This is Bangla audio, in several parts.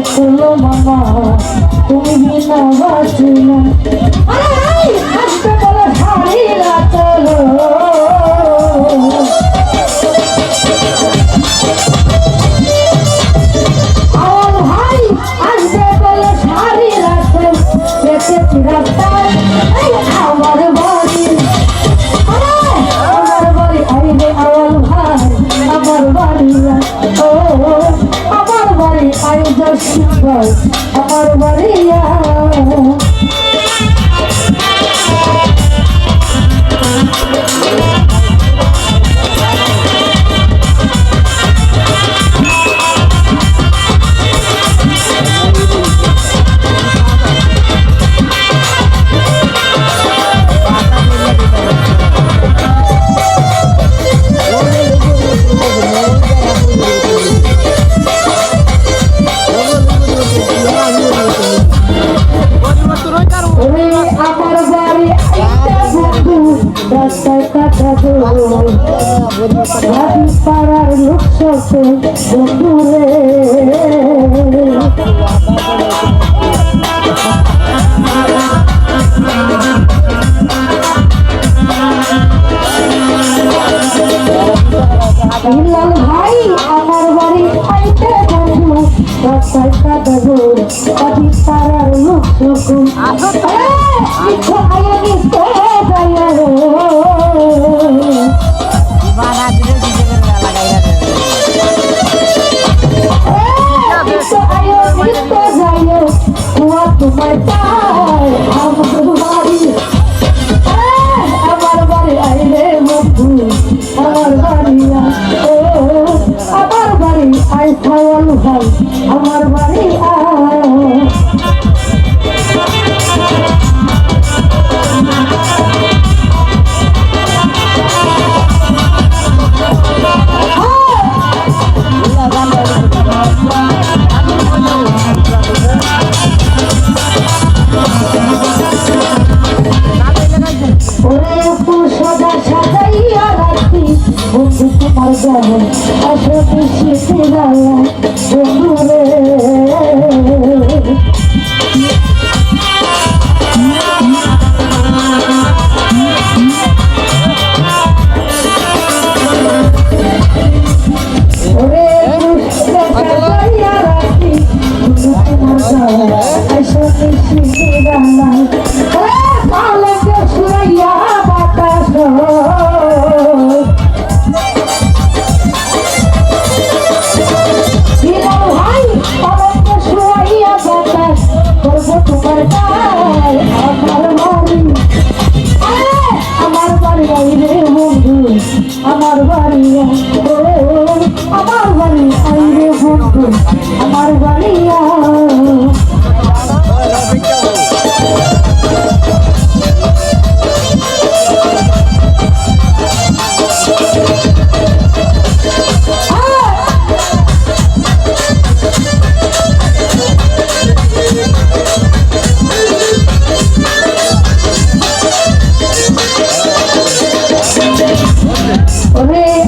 করলো মামা তুমি বিনা বাঁচি না আসতে বলে হারিয়ে চলো ভাই আসতে বলে সারি রাখতে দেখেছি রাস্তায় আমার বাড়ি আইলে আমার ভাই আমার বাড়ি ও আমার বাড়ি আইজ আমার বাড়িয়া পাড়ার লোক সে বন্ধুরে লাল ভাই আমার বাড়ি আইতে বন্ধু রাস্তায় কাটাবো আদি পাড়ার লোক তোমার আমার বাড়ি আইলে বন্ধু আমার বাড়ি ও আমার বাড়ি আই খাওয়াল ভাই আমার বাড়ি তোমার যাবে আসো শিখে গেল বন্ধুরে আসো শিখে গেল সুরাইয়া বাতাস আমার বাড়ি আইরে বন্ধু আমার বাড়ি আমার বাড়ি আইরে বন্ধু আমার বাড়ি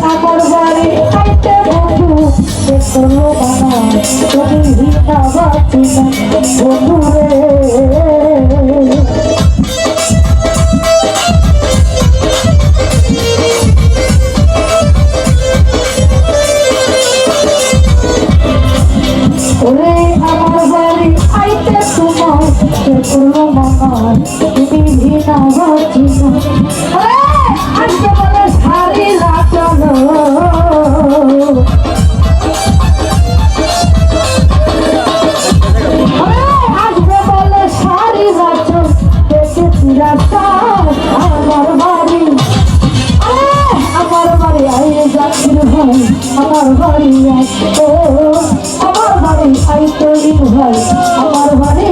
আমার বাড়ি আইতে বন্ধু দেখলো বানা তুমি ভিটা বাঁচি না বন্ধু রে আমার বাড়ি আইতে তোমার দেখলো বানা তুমি ভিটা বাঁচি না আসতে বলে সারি রাখলো আসতে বলে সারি রাখলো দেখেছি রাস্তা আমার বাড়ি আইরে যাচ্ছিল ভাই আমার বাড়ি ও আমার বাড়ি আইতে ভাই আমার বাড়ি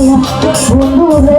বন্ধু রে